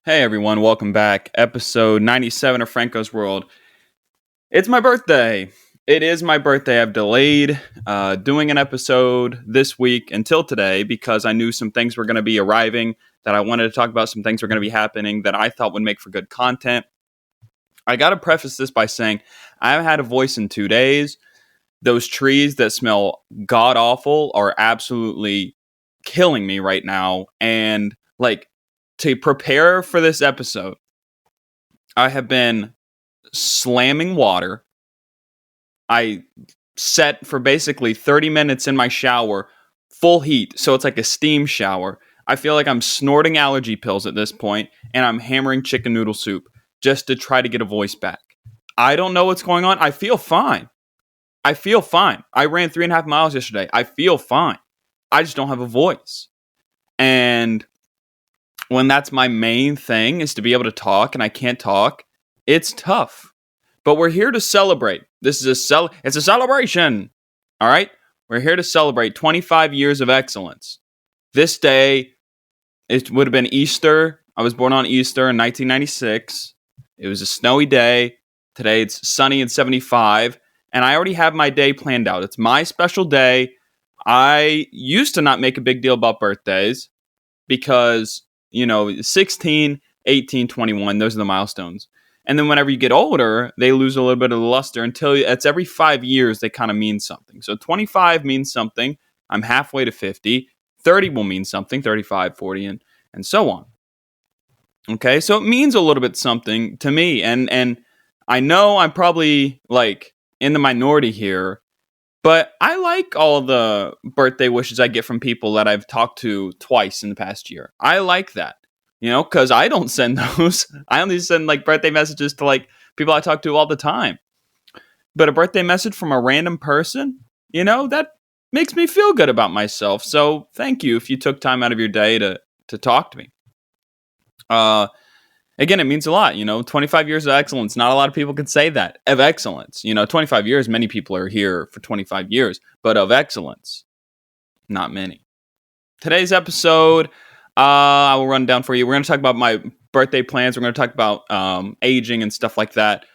Hey everyone, welcome back. Episode 97 of Franco's World. It's my birthday. It is my birthday. I've delayed doing an episode this week until today because I knew some things were going to be arriving that I wanted to talk about, some things were going to be happening that I thought would make for good content. I got to preface this by saying I haven't had a voice in 2 days. Those trees that smell god awful are absolutely killing me right now. And to prepare for this episode, I have been slamming water. I set for basically 30 minutes in my shower, full heat, so it's like a steam shower. I feel like I'm snorting allergy pills at this point, and I'm hammering chicken noodle soup just to try to get a voice back. I don't know what's going on. I feel fine. I ran 3.5 miles yesterday. I feel fine. I just don't have a voice. And when that's my main thing is to be able to talk and I can't talk, it's tough. But we're here to celebrate. This is it's a celebration. All right? We're here to celebrate 25 years of excellence. This day, it would have been Easter. I was born on Easter in 1996. It was a snowy day. Today it's sunny and 75. And I already have my day planned out. It's my special day. I used to not make a big deal about birthdays because 16, 18, 21, those are the milestones. And then whenever you get older, they lose a little bit of the luster until it's every 5 years they kind of mean something. So 25 means something. I'm halfway to 50. 30 will mean something, 35, 40, and so on. Okay, so it means a little bit something to me. And I know I'm probably in the minority here, but I like all the birthday wishes I get from people that I've talked to twice in the past year. I like that, because I don't send those. I only send birthday messages to people I talk to all the time. But a birthday message from a random person, that makes me feel good about myself. So thank you if you took time out of your day to talk to me. Again, it means a lot, 25 years of excellence. Not a lot of people can say that of excellence. 25 years, many people are here for 25 years, but of excellence, not many. Today's episode, I will run down for you. We're going to talk about my birthday plans. We're going to talk about aging and stuff like that.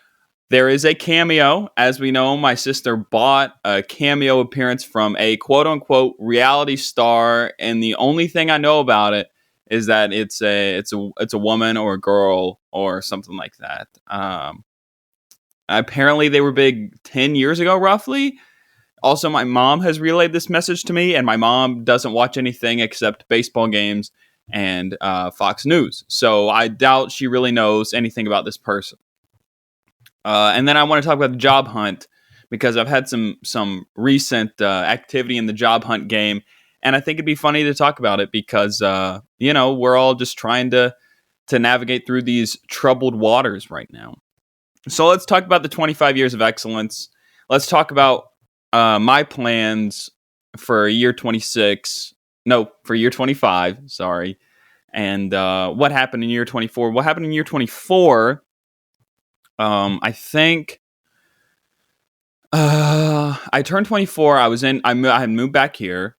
There is a cameo. As we know, my sister bought a cameo appearance from a quote unquote reality star. And the only thing I know about it is that it's a woman or a girl or something like that. Apparently they were big 10 years ago, roughly. Also, my mom has relayed this message to me, and my mom doesn't watch anything except baseball games and Fox News. So I doubt she really knows anything about this person. And then I want to talk about the job hunt because I've had some recent activity in the job hunt game. And I think it'd be funny to talk about it because, we're all just trying to navigate through these troubled waters right now. So let's talk about the 25 years of excellence. Let's talk about my plans for year 26. No, for year 25, sorry. And what happened in year 24. What happened in year 24, I think I turned 24. I had moved back here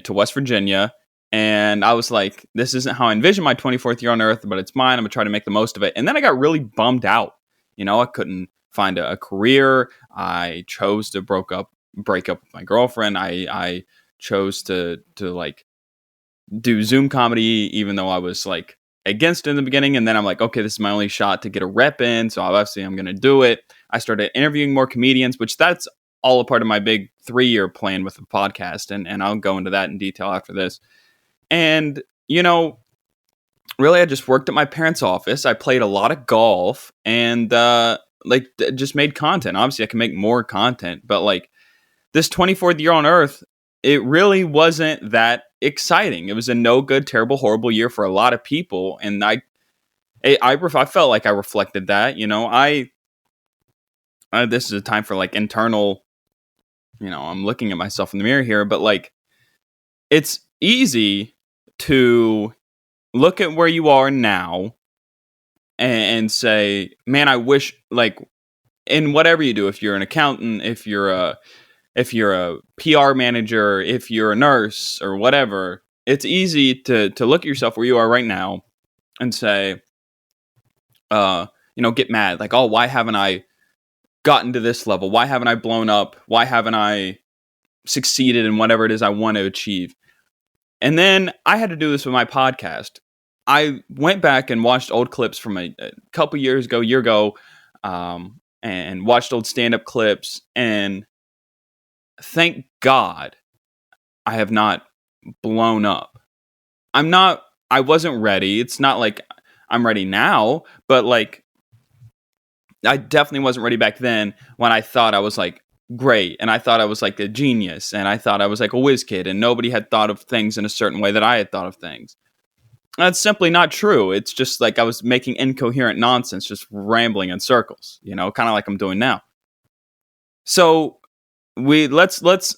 to West Virginia, and I was like, this isn't how I envisioned my 24th year on Earth, but it's mine. I'm gonna try to make the most of it. And then I got really bummed out. I couldn't find a career. I chose to break up with my girlfriend. I chose to do Zoom comedy, even though I was against it in the beginning. And then I'm like, okay, this is my only shot to get a rep in. So obviously I'm going to do it. I started interviewing more comedians, which that's all a part of my big 3-year plan with the podcast. And I'll go into that in detail after this. And, really, I just worked at my parents' office. I played a lot of golf and, just made content. Obviously, I can make more content. But, this 24th year on Earth, it really wasn't that exciting. It was a no good, terrible, horrible year for a lot of people. And I felt like I reflected that. This is a time for, internal, I'm looking at myself in the mirror here. But, it's easy to look at where you are now and say, man, I wish, in whatever you do, if you're an accountant, if you're a PR manager, if you're a nurse or whatever, it's easy to look at yourself where you are right now and say, get mad. Like, oh, why haven't I gotten to this level? Why haven't I blown up? Why haven't I succeeded in whatever it is I want to achieve? And then I had to do this with my podcast. I went back and watched old clips from a couple years ago, year ago, and watched old stand-up clips. And thank God I have not blown up. I wasn't ready. It's not like I'm ready now, but like I definitely wasn't ready back then when I thought I was like great and I thought I was like a genius and I thought I was like a whiz kid and nobody had thought of things in a certain way that I had thought of things. That's simply not true. It's just like I was making incoherent nonsense, just rambling in circles, kind of like I'm doing now. So let's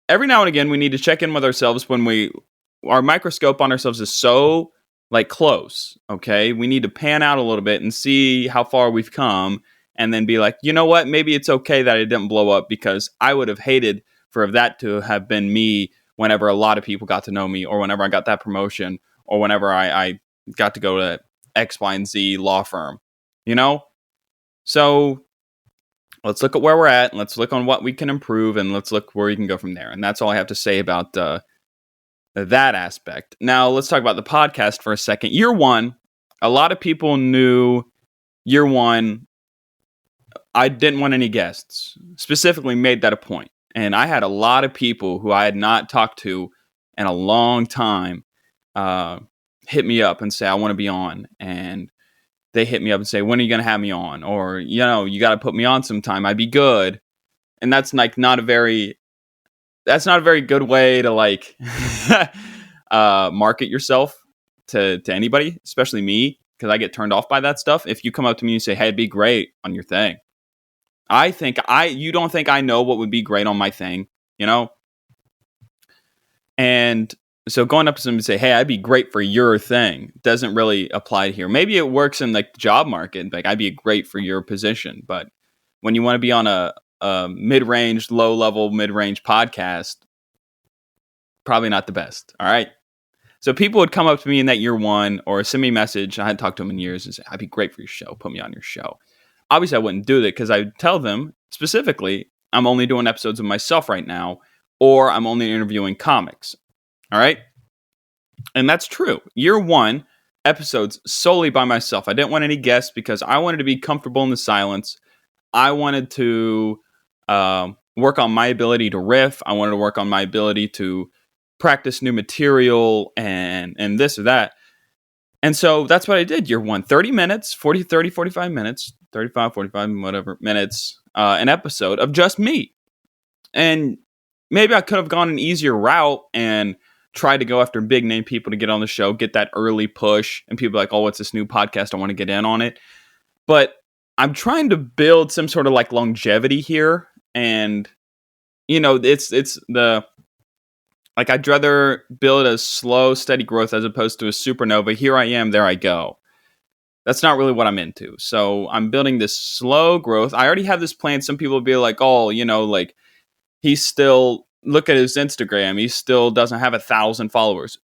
every now and again we need to check in with ourselves when our microscope on ourselves is so like close. Okay, we need to pan out a little bit and see how far we've come, and then be like, you know what? Maybe it's okay that I didn't blow up, because I would have hated for that to have been me whenever a lot of people got to know me, or whenever I got that promotion, or whenever I got to go to X, Y, and Z law firm, So let's look at where we're at, and let's look on what we can improve, and let's look where we can go from there. And that's all I have to say about that aspect. Now, let's talk about the podcast for a second. Year one, a lot of people knew year one, I didn't want any guests. Specifically made that a point. And I had a lot of people who I had not talked to in a long time hit me up and say, I want to be on. And they hit me up and say, when are you going to have me on? Or, you got to put me on sometime. I'd be good. And that's like not a very good way to like market yourself to anybody, especially me, because I get turned off by that stuff. If you come up to me and say, hey, it'd be great on your thing. You don't think I know what would be great on my thing, And so going up to somebody and say, hey, I'd be great for your thing doesn't really apply here. Maybe it works in like the job market. Like I'd be great for your position. But when you want to be on a mid-range, low-level, mid-range podcast, probably not the best. All right. So people would come up to me in that year one or send me a message. I hadn't talked to them in years and say, I'd be great for your show. Put me on your show. Obviously, I wouldn't do that because I would tell them specifically, I'm only doing episodes of myself right now, or I'm only interviewing comics. All right. And that's true. Year one, episodes solely by myself. I didn't want any guests because I wanted to be comfortable in the silence. I wanted to work on my ability to riff. I wanted to work on my ability to practice new material and this or that. And so that's what I did year one. 30 minutes, 40, 30, 45 minutes, 35, 45, whatever minutes, an episode of just me. And maybe I could have gone an easier route and tried to go after big name people to get on the show, get that early push. And people are like, oh, what's this new podcast? I want to get in on it. But I'm trying to build some sort of like longevity here. And, it's the... Like, I'd rather build a slow, steady growth as opposed to a supernova. Here I am, there I go. That's not really what I'm into. So I'm building this slow growth. I already have this plan. Some people will be like, oh, like he's still, look at his Instagram. He still doesn't have 1,000 followers.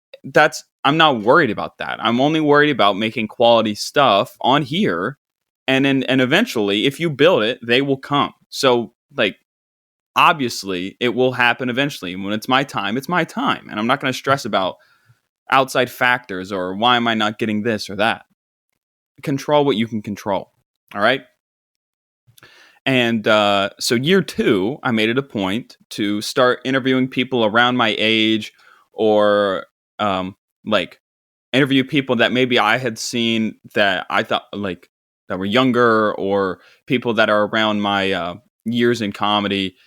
I'm not worried about that. I'm only worried about making quality stuff on here. And eventually, if you build it, they will come. So like, obviously, it will happen eventually. When it's my time, it's my time. And I'm not going to stress about outside factors or why am I not getting this or that. Control what you can control. All right? And so year two, I made it a point to start interviewing people around my age or like interview people that maybe I had seen that I thought like that were younger or people that are around my years in comedy.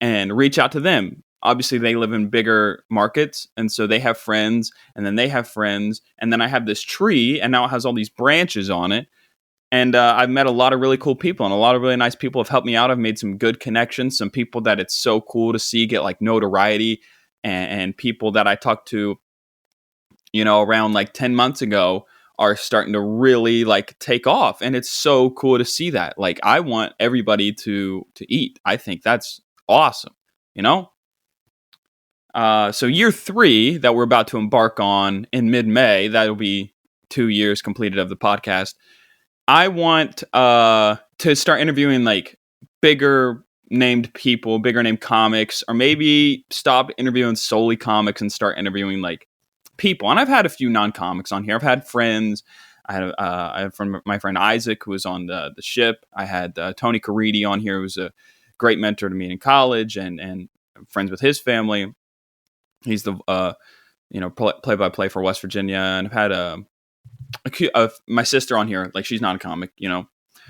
And reach out to them. Obviously, they live in bigger markets, and so they have friends, and then they have friends, and then I have this tree, and now it has all these branches on it. And I've met a lot of really cool people, and a lot of really nice people have helped me out. I've made some good connections, some people that it's so cool to see get like notoriety, and people that I talked to, around like 10 months ago are starting to really like take off, and it's so cool to see that. Like, I want everybody to eat. I think that's awesome, so year three that we're about to embark on in mid-May, that'll be 2 years completed of the podcast. I want to start interviewing like bigger named people, bigger named comics, or maybe stop interviewing solely comics and start interviewing like people. And I've had a few non-comics on here. I've had friends. I had from my friend Isaac, who was on the ship. I had Tony Caridi on here, who was a great mentor to me in college, and friends with his family. He's the play-by-play for West Virginia, and I've had my sister on here. Like, she's not a comic,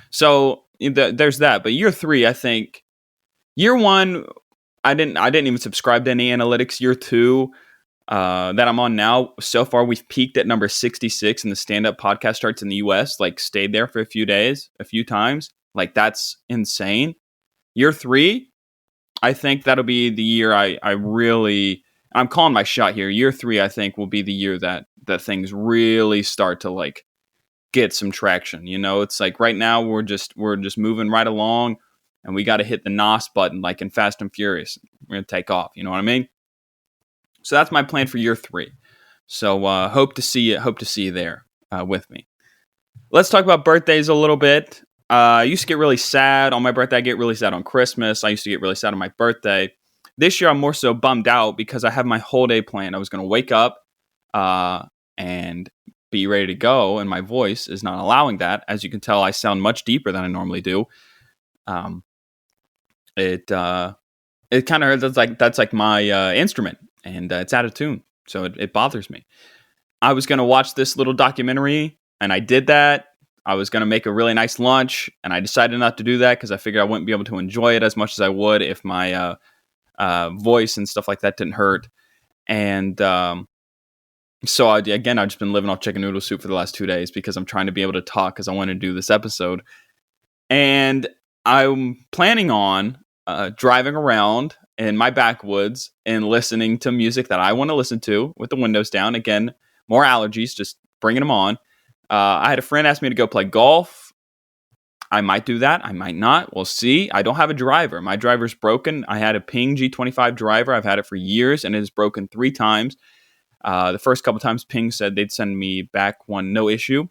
So there's that. But year 3, I think year 1, I didn't even subscribe to any analytics. Year 2, that I'm on now, so far we've peaked at number 66 in the stand-up podcast charts in the US, like stayed there for a few times. Like, that's insane. Year 3, I think that'll be the year I'm calling my shot here. Year 3, I think, will be the year that things really start to like get some traction. It's like right now we're just moving right along, and we got to hit the NOS button like in Fast and Furious. We're gonna take off. You know what I mean? So that's my plan for year 3. So hope to see you there with me. Let's talk about birthdays a little bit. I used to get really sad on my birthday. I get really sad on Christmas. I used to get really sad on my birthday. This year, I'm more so bummed out because I have my whole day planned. I was going to wake up and be ready to go, and my voice is not allowing that. As you can tell, I sound much deeper than I normally do. It kind of hurts. That's like my instrument, and it's out of tune, so it bothers me. I was going to watch this little documentary, and I did that. I was going to make a really nice lunch, and I decided not to do that because I figured I wouldn't be able to enjoy it as much as I would if my voice and stuff like that didn't hurt. And so I've just been living off chicken noodle soup for the last 2 days because I'm trying to be able to talk because I want to do this episode. And I'm planning on driving around in my backwoods and listening to music that I want to listen to with the windows down. Again, more allergies, just bringing them on. I had a friend ask me to go play golf. I might do that. I might not. We'll see. I don't have a driver. My driver's broken. I had a Ping G25 driver. I've had it for years, and it has broken 3 times. The first couple times, Ping said they'd send me back one, no issue.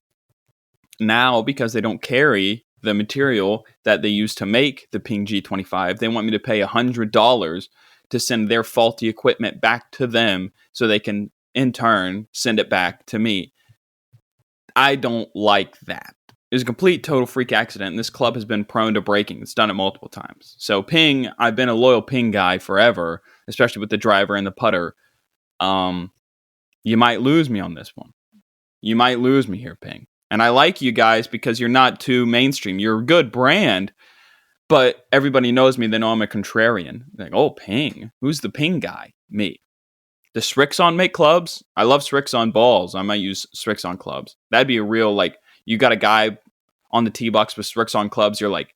Now, because they don't carry the material that they use to make the Ping G25, they want me to pay $100 to send their faulty equipment back to them so they can, in turn, send it back to me. I don't like that. It was a complete total freak accident, and this club has been prone to breaking. It's done it multiple times. So Ping, I've been a loyal Ping guy forever, especially with the driver and the putter. You might lose me on this one. You might lose me here, Ping. And I like you guys because you're not too mainstream. You're a good brand, but everybody knows me. They know I'm a contrarian. They're like, oh, Ping. Who's the Ping guy? Me. Does Srixon make clubs? I love Srixon balls. I might use Srixon clubs. That'd be a real, like, you got a guy on the tee box with Srixon clubs. You're like,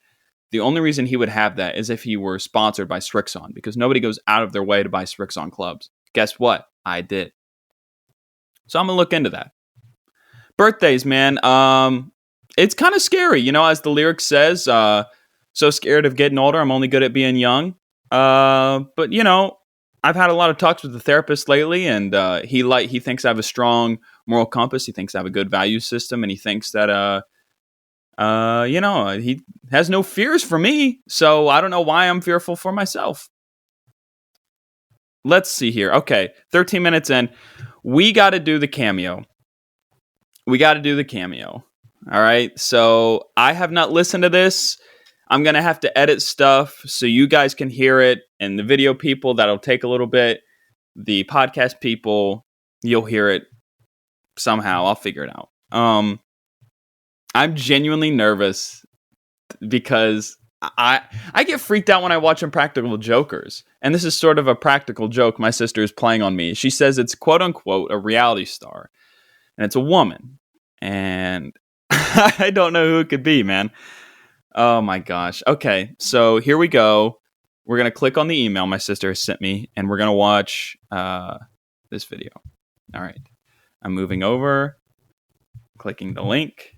the only reason he would have that is if he were sponsored by Srixon, because nobody goes out of their way to buy Srixon clubs. Guess what? I did. So I'm going to look into that. Birthdays, man. It's kind of scary, as the lyric says, so scared of getting older. I'm only good at being young. But, I've had a lot of talks with the therapist lately, and he thinks I have a strong moral compass. He thinks I have a good value system, and he thinks that he has no fears for me. So I don't know why I'm fearful for myself. Let's see here. Okay, 13 minutes in. We got to do the cameo. All right. So I have not listened to this. I'm going to have to edit stuff so you guys can hear it. And the video people, that'll take a little bit. The podcast people, you'll hear it somehow. I'll figure it out. I'm genuinely nervous because I get freaked out when I watch Impractical Jokers. And this is sort of a practical joke my sister is playing on me. She says it's quote unquote a reality star. And it's a woman. And I don't know who it could be, man. Oh my gosh. Okay, so here we go. We're going to click on the email my sister has sent me, and we're going to watch this video. All right. I'm moving over, clicking the link.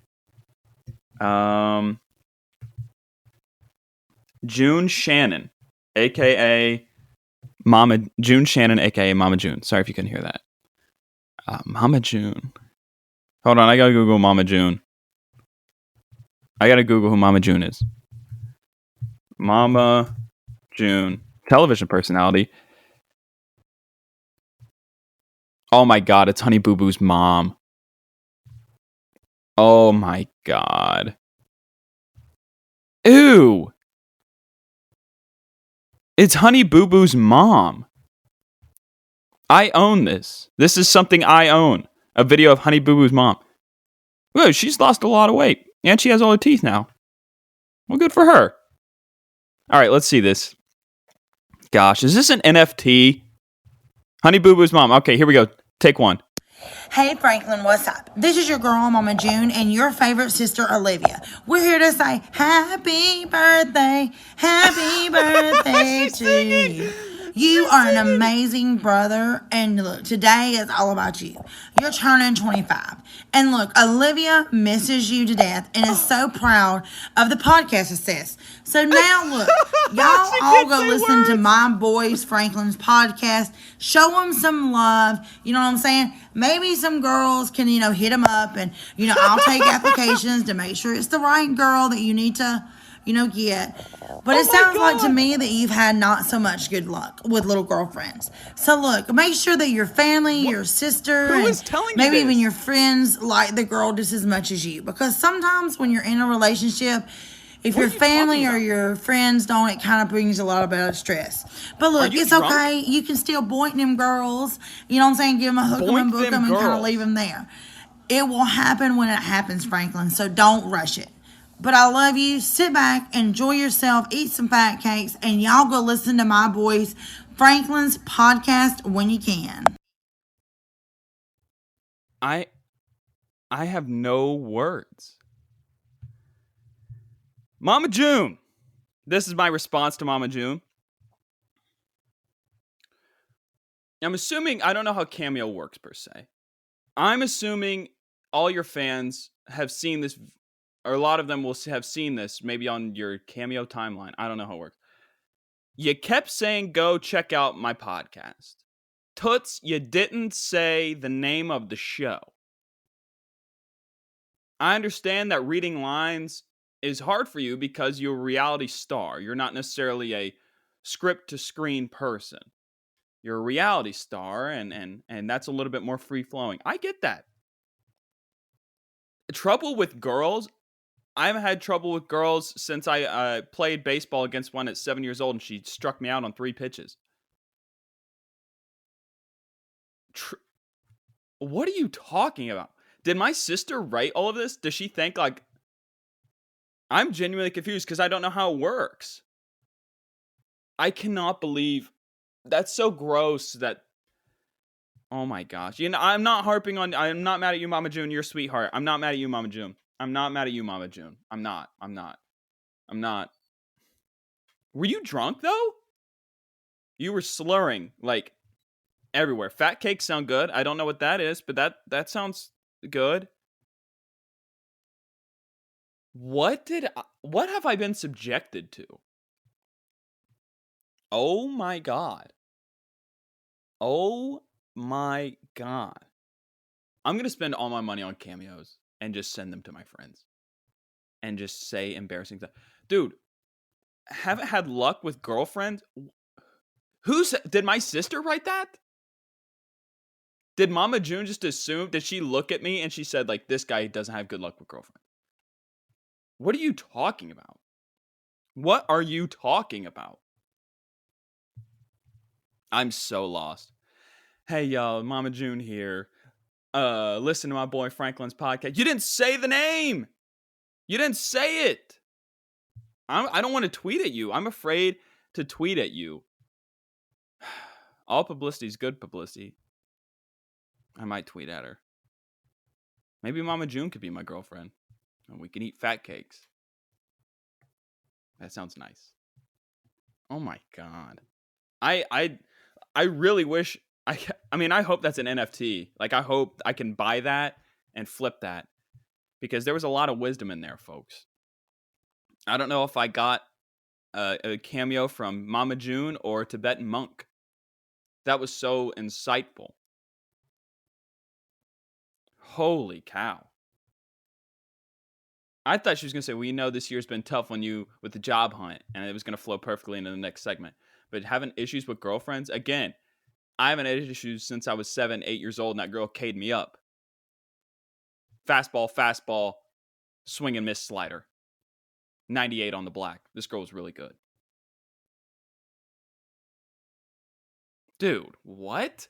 June Shannon, a.k.a. Mama June Shannon, a.k.a. Mama June. Sorry if you couldn't hear that. Mama June. Hold on, I got to Google Mama June. I gotta Google who Mama June is. Mama June, television personality. Oh my god, it's Honey Boo Boo's mom. Oh my god. Ew. It's Honey Boo Boo's mom. I own this. This is something I own. A video of Honey Boo Boo's mom. Whoa, she's lost a lot of weight. And she has all her teeth now. Well, good for her. All right, let's see this. Gosh, is this an NFT? Honey Boo Boo's mom. Okay, here we go. Take one. Hey Franklin, what's up? This is your girl, Mama June, and your favorite sister, Olivia. We're here to say happy birthday to you. You are an amazing brother, and look, today is all about you. You're turning 25. And look, Olivia misses you to death and is so proud of the podcast success. So now look, y'all all go listen to my boys Franklin's podcast. Show them some love. You know what I'm saying? Maybe some girls can, hit them up, and, I'll take applications to make sure it's the right girl that you need to, get. But it sounds like to me that you've had not so much good luck with little girlfriends. So look, make sure that your family, your sister, Who is telling you maybe this? even your friends like the girl just as much as you. Because sometimes when you're in a relationship, if your family or your friends don't, it kind of brings a lot of bad stress. But look, it's drunk? okay. You can still boink them girls. You know what I'm saying? Give them a hook 'em and book them and kind of leave them there. It will happen when it happens, Franklin. So don't rush it. But I love you. Sit back, enjoy yourself, eat some fat cakes, and y'all go listen to my boys Franklin's podcast when you can. I have no words. Mama June. This is my response to Mama June. I'm assuming, I don't know how Cameo works per se. I'm assuming all your fans have seen this, or a lot of them will have seen this, maybe on your Cameo timeline. I don't know how it works. You kept saying, go check out my podcast. Toots, you didn't say the name of the show. I understand that reading lines is hard for you because you're a reality star. You're not necessarily a script-to-screen person. You're a reality star, and that's a little bit more free-flowing. I get that. Trouble with girls, I've had trouble with girls since I played baseball against one at 7 years old, and she struck me out on 3 pitches. What are you talking about? Did my sister write all of this? Does she think, like... I'm genuinely confused because I don't know how it works. I cannot believe... That's so gross that... Oh my gosh. I'm not harping on... I'm not mad at you, Mama June. You're a sweetheart. I'm not mad at you, Mama June. I'm not mad at you, Mama June. I'm not. Were you drunk, though? You were slurring, like, everywhere. Fat cakes sound good. I don't know what that is, but that sounds good. What have I been subjected to? Oh my god. Oh my god. I'm going to spend all my money on cameos and just send them to my friends. And just say embarrassing stuff. Dude, haven't had luck with girlfriends? Did my sister write that? Did Mama June just assume? Did she look at me and she said, like, this guy doesn't have good luck with girlfriends? What are you talking about? What are you talking about? I'm so lost. Hey, y'all, Mama June here. Listen to my boy Franklin's podcast. You didn't say the name. You didn't say it. I don't want to tweet at you. I'm afraid to tweet at you. All publicity is good publicity. I might tweet at her. Maybe Mama June could be my girlfriend. And we can eat fat cakes. That sounds nice. Oh my god. I really wish I mean, I hope that's an NFT. Like, I hope I can buy that and flip that. Because there was a lot of wisdom in there, folks. I don't know if I got a cameo from Mama June or Tibetan Monk. That was so insightful. Holy cow. I thought she was going to say, well, this year's been tough on you with the job hunt, and it was going to flow perfectly into the next segment. But having issues with girlfriends, again, I haven't had issues since I was 7, 8 years old, and that girl K'd me up. Fastball, swing and miss slider. 98 on the black. This girl was really good. Dude, what?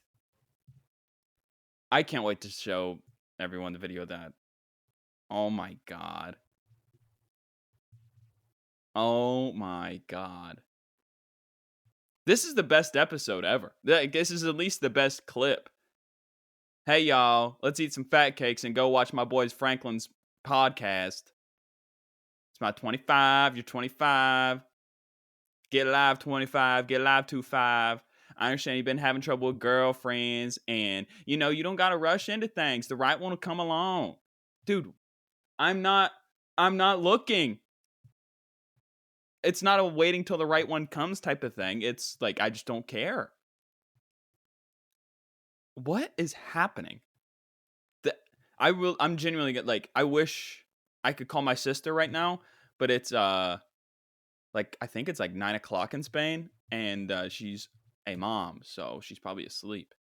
I can't wait to show everyone the video of that. Oh my God. Oh my God. This is the best episode ever. This is at least the best clip. Hey, y'all, let's eat some fat cakes and go watch my boys Franklin's podcast. It's my 25. You're 25. Get live 25. Get live 25. I understand you've been having trouble with girlfriends, and you don't got to rush into things. The right one will come along. Dude, I'm not looking. It's not a waiting till the right one comes type of thing. It's like, I just don't care. What is happening? I'm genuinely like, I wish I could call my sister right now, but it's like, I think it's like 9:00 in Spain, and she's a mom, so she's probably asleep.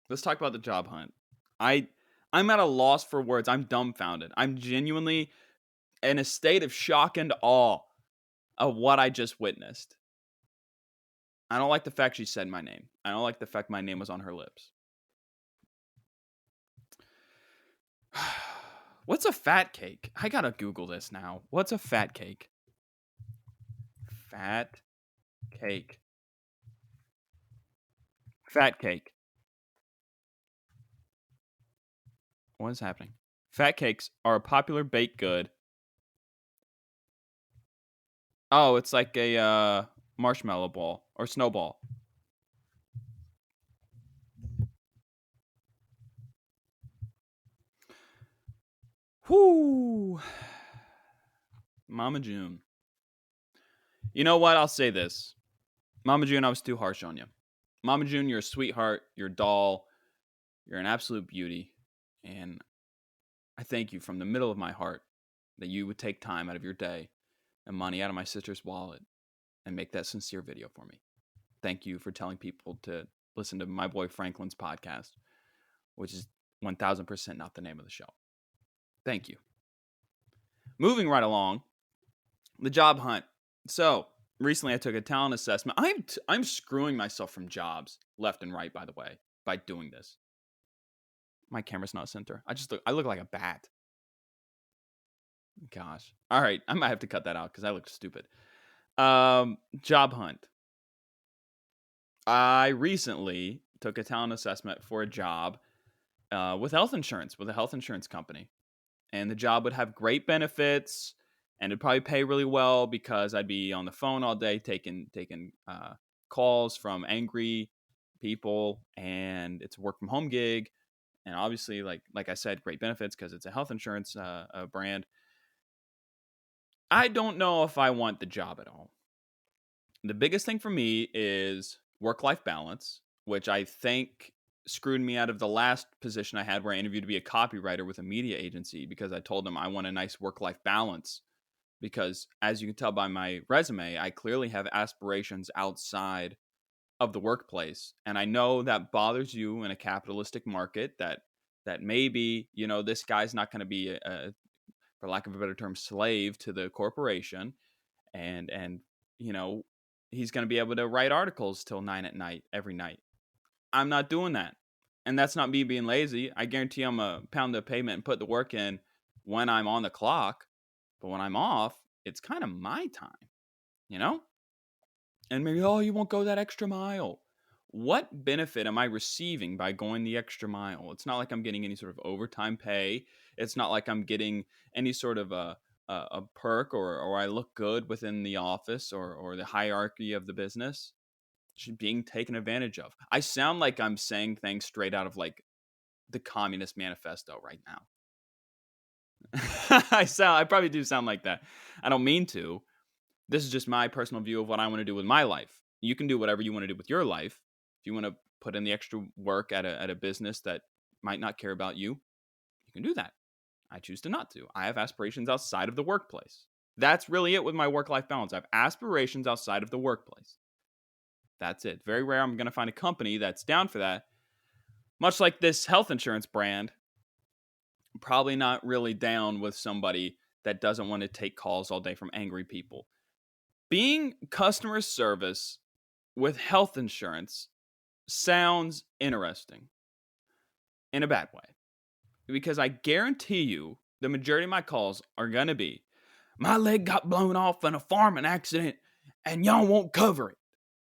Let's talk about the job hunt. I'm at a loss for words. I'm dumbfounded. I'm genuinely in a state of shock and awe of what I just witnessed. I don't like the fact she said my name. I don't like the fact my name was on her lips. What's a fat cake? I gotta Google this now. What's a fat cake? Fat cake. Fat cake. What is happening? Fat cakes are a popular baked good. Oh, it's like a marshmallow ball or snowball. Whoo. Mama June. You know what? I'll say this. Mama June, I was too harsh on you. Mama June, you're a sweetheart. You're a doll. You're an absolute beauty. And I thank you from the middle of my heart that you would take time out of your day and money out of my sister's wallet and make that sincere video for me. Thank you for telling people to listen to my boy Franklin's podcast, which is 1000% not the name of the show. Thank you. Moving right along, the job hunt. So recently I took a talent assessment. I'm screwing myself from jobs left and right, by the way, by doing this. My camera's not center. I look like a bat. Gosh. All right. I might have to cut that out because I look stupid. Job hunt. I recently took a talent assessment for a job with health insurance, with a health insurance company. And the job would have great benefits and it'd probably pay really well because I'd be on the phone all day taking calls from angry people, and it's a work from home gig. And obviously, like I said, great benefits because it's a health insurance brand. I don't know if I want the job at all. The biggest thing for me is work-life balance, which I think screwed me out of the last position I had where I interviewed to be a copywriter with a media agency because I told them I want a nice work-life balance. Because as you can tell by my resume, I clearly have aspirations outside of the workplace. And I know that bothers you in a capitalistic market that maybe, this guy's not going to be for lack of a better term, slave to the corporation. And he's going to be able to write articles till 9 at night, every night. I'm not doing that. And that's not me being lazy. I guarantee I'm a pound the pavement and put the work in when I'm on the clock. But when I'm off, it's kind of my time, And maybe, you won't go that extra mile. What benefit am I receiving by going the extra mile? It's not like I'm getting any sort of overtime pay. It's not like I'm getting any sort of a perk or I look good within the office or the hierarchy of the business. It's being taken advantage of. I sound like I'm saying things straight out of like the Communist Manifesto right now. I probably do sound like that. I don't mean to. This is just my personal view of what I want to do with my life. You can do whatever you want to do with your life. If you want to put in the extra work at a business that might not care about you, you can do that. I choose to not to. I have aspirations outside of the workplace. That's really it with my work-life balance. I have aspirations outside of the workplace. That's it. Very rare I'm going to find a company that's down for that. Much like this health insurance brand, probably not really down with somebody that doesn't want to take calls all day from angry people. Being customer service with health insurance sounds interesting in a bad way. Because I guarantee you the majority of my calls are going to be, my leg got blown off in a farming accident and y'all won't cover it.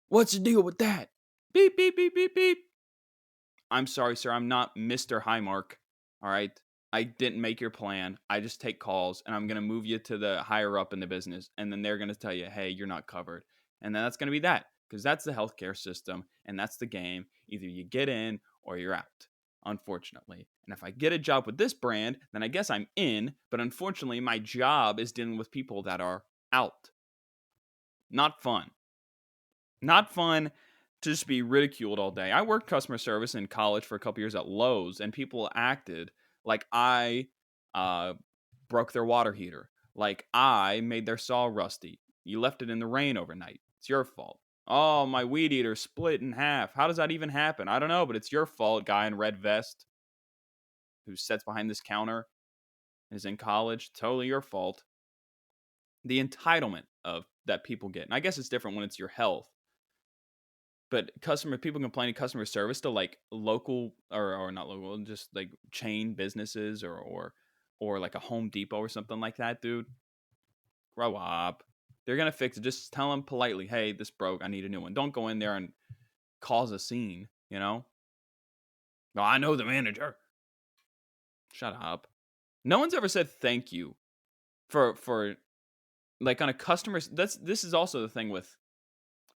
What's the deal with that? Beep, beep, beep, beep, beep. I'm sorry, sir. I'm not Mr. Highmark. All right. I didn't make your plan. I just take calls and I'm going to move you to the higher up in the business. And then they're going to tell you, hey, you're not covered. And then that's going to be that, because that's the healthcare system and that's the game. Either you get in or you're out, unfortunately. And if I get a job with this brand, then I guess I'm in. But unfortunately, my job is dealing with people that are out. Not fun. Not fun to just be ridiculed all day. I worked customer service in college for a couple years at Lowe's, and people acted like I broke their water heater, like I made their saw rusty. You left it in the rain overnight. It's your fault. Oh, my weed eater split in half. How does that even happen? I don't know, but it's your fault, guy in red vest who sits behind this counter and is in college. Totally your fault. The entitlement of that people get. And I guess it's different when it's your health. But people complaining customer service to like local or not local, just like chain businesses or like a Home Depot or something like that, dude. Grow up. They're gonna fix it. Just tell them politely, hey, this broke. I need a new one. Don't go in there and cause a scene. No, I know the manager. Shut up. No one's ever said thank you for like on a customer. This is also the thing with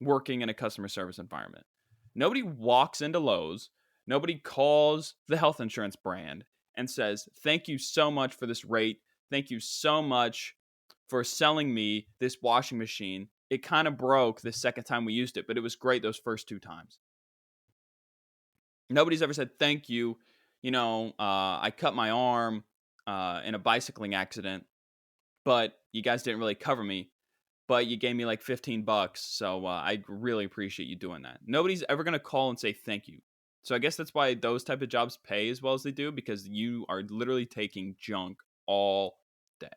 working in a customer service environment. Nobody walks into Lowe's, nobody calls the health insurance brand and says, thank you so much for this rate. Thank you so much for selling me this washing machine. It kind of broke the second time we used it, but it was great those first 2 times. Nobody's ever said thank you. I cut my arm in a bicycling accident, but you guys didn't really cover me. But you gave me like $15, so I really appreciate you doing that. Nobody's ever going to call and say thank you. So I guess that's why those type of jobs pay as well as they do, because you are literally taking junk all day.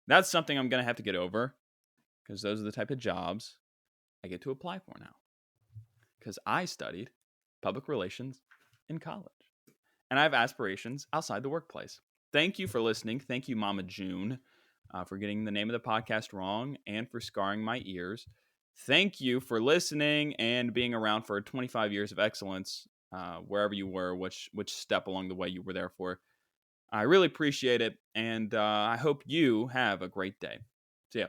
That's something I'm going to have to get over, because those are the type of jobs I get to apply for now. Because I studied public relations in college. And I have aspirations outside the workplace. Thank you for listening. Thank you, Mama June. For getting the name of the podcast wrong and for scarring my ears. Thank you for listening and being around for 25 years of excellence, wherever you were, which step along the way you were there for. I really appreciate it, and I hope you have a great day. See ya.